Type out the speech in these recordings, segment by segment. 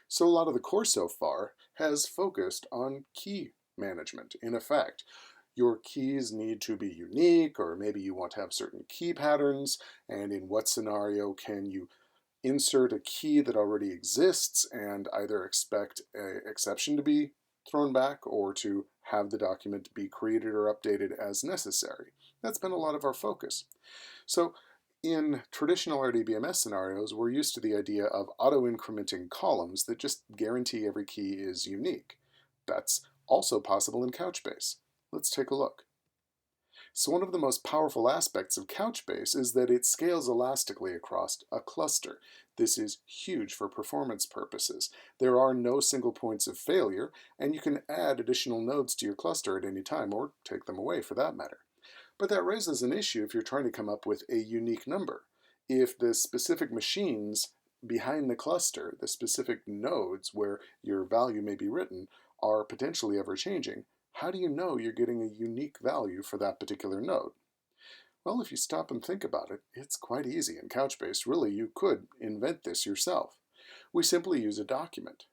So a lot of the course so far has focused on key management. In effect, your keys need to be unique, or maybe you want to have certain key patterns, and in what scenario can you insert a key that already exists and either expect an exception to be thrown back or to have the document be created or updated as necessary. That's been a lot of our focus. So in traditional RDBMS scenarios, we're used to the idea of auto-incrementing columns that just guarantee every key is unique. That's also possible in Couchbase. Let's take a look. So one of the most powerful aspects of Couchbase is that it scales elastically across a cluster. This is huge for performance purposes. There are no single points of failure, and you can add additional nodes to your cluster at any time, or take them away for that matter. But that raises an issue if you're trying to come up with a unique number. If the specific machines behind the cluster, the specific nodes where your value may be written, are potentially ever changing, how do you know you're getting a unique value for that particular node? Well, if you stop and think about it, it's quite easy. In Couchbase, really, you could invent this yourself. We simply use a document.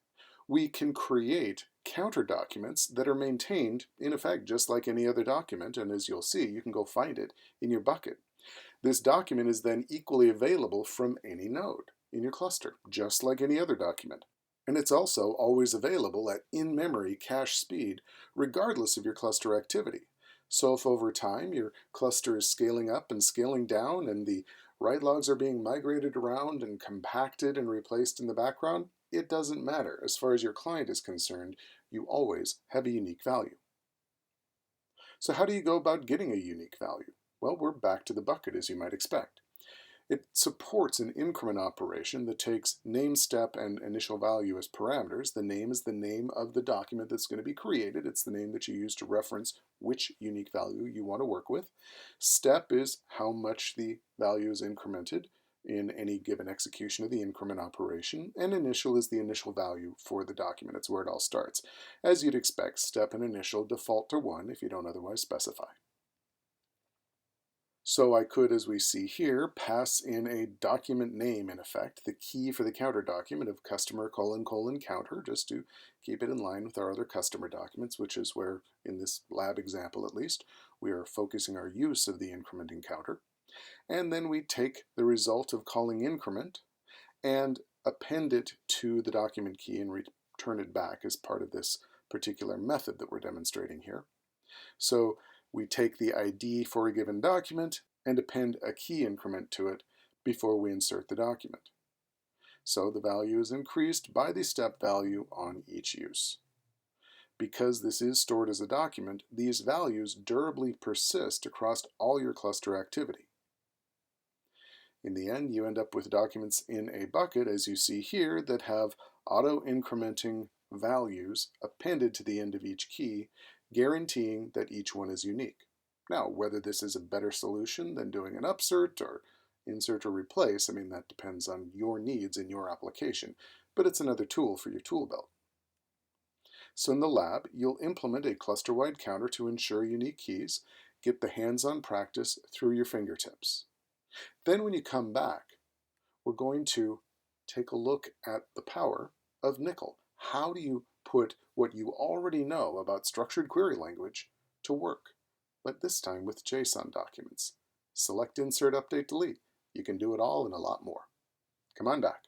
We can create counter documents that are maintained, in effect, just like any other document, and as you'll see, you can go find it in your bucket. This document is then equally available from any node in your cluster, just like any other document. And it's also always available at in-memory cache speed, regardless of your cluster activity. So if over time your cluster is scaling up and scaling down and the write logs are being migrated around and compacted and replaced in the background, it doesn't matter. As far as your client is concerned, you always have a unique value. So how do you go about getting a unique value? Well, we're back to the bucket, as you might expect. It supports an increment operation that takes name, step, and initial value as parameters. The name is the name of the document that's going to be created. It's the name that you use to reference which unique value you want to work with. Step is how much the value is incremented in any given execution of the increment operation. And initial is the initial value for the document. It's where it all starts. As you'd expect, step and initial default to 1 if you don't otherwise specify. So I could, as we see here, pass in a document name, in effect, the key for the counter document of customer : counter, just to keep it in line with our other customer documents, which is where, in this lab example at least, we are focusing our use of the incrementing counter. And then we take the result of calling increment and append it to the document key and return it back as part of this particular method that we're demonstrating here. So we take the ID for a given document and append a key increment to it before we insert the document. So the value is increased by the step value on each use. Because this is stored as a document, these values durably persist across all your cluster activity. In the end, you end up with documents in a bucket, as you see here, that have auto-incrementing values appended to the end of each key, guaranteeing that each one is unique. Now, whether this is a better solution than doing an upsert or insert or replace, I mean, that depends on your needs and your application, but it's another tool for your tool belt. So in the lab, you'll implement a cluster-wide counter to ensure unique keys, get the hands-on practice through your fingertips. Then when you come back, we're going to take a look at the power of nickel. How do you put what you already know about structured query language to work, but this time with JSON documents? Select, insert, update, delete. You can do it all and a lot more. Come on back.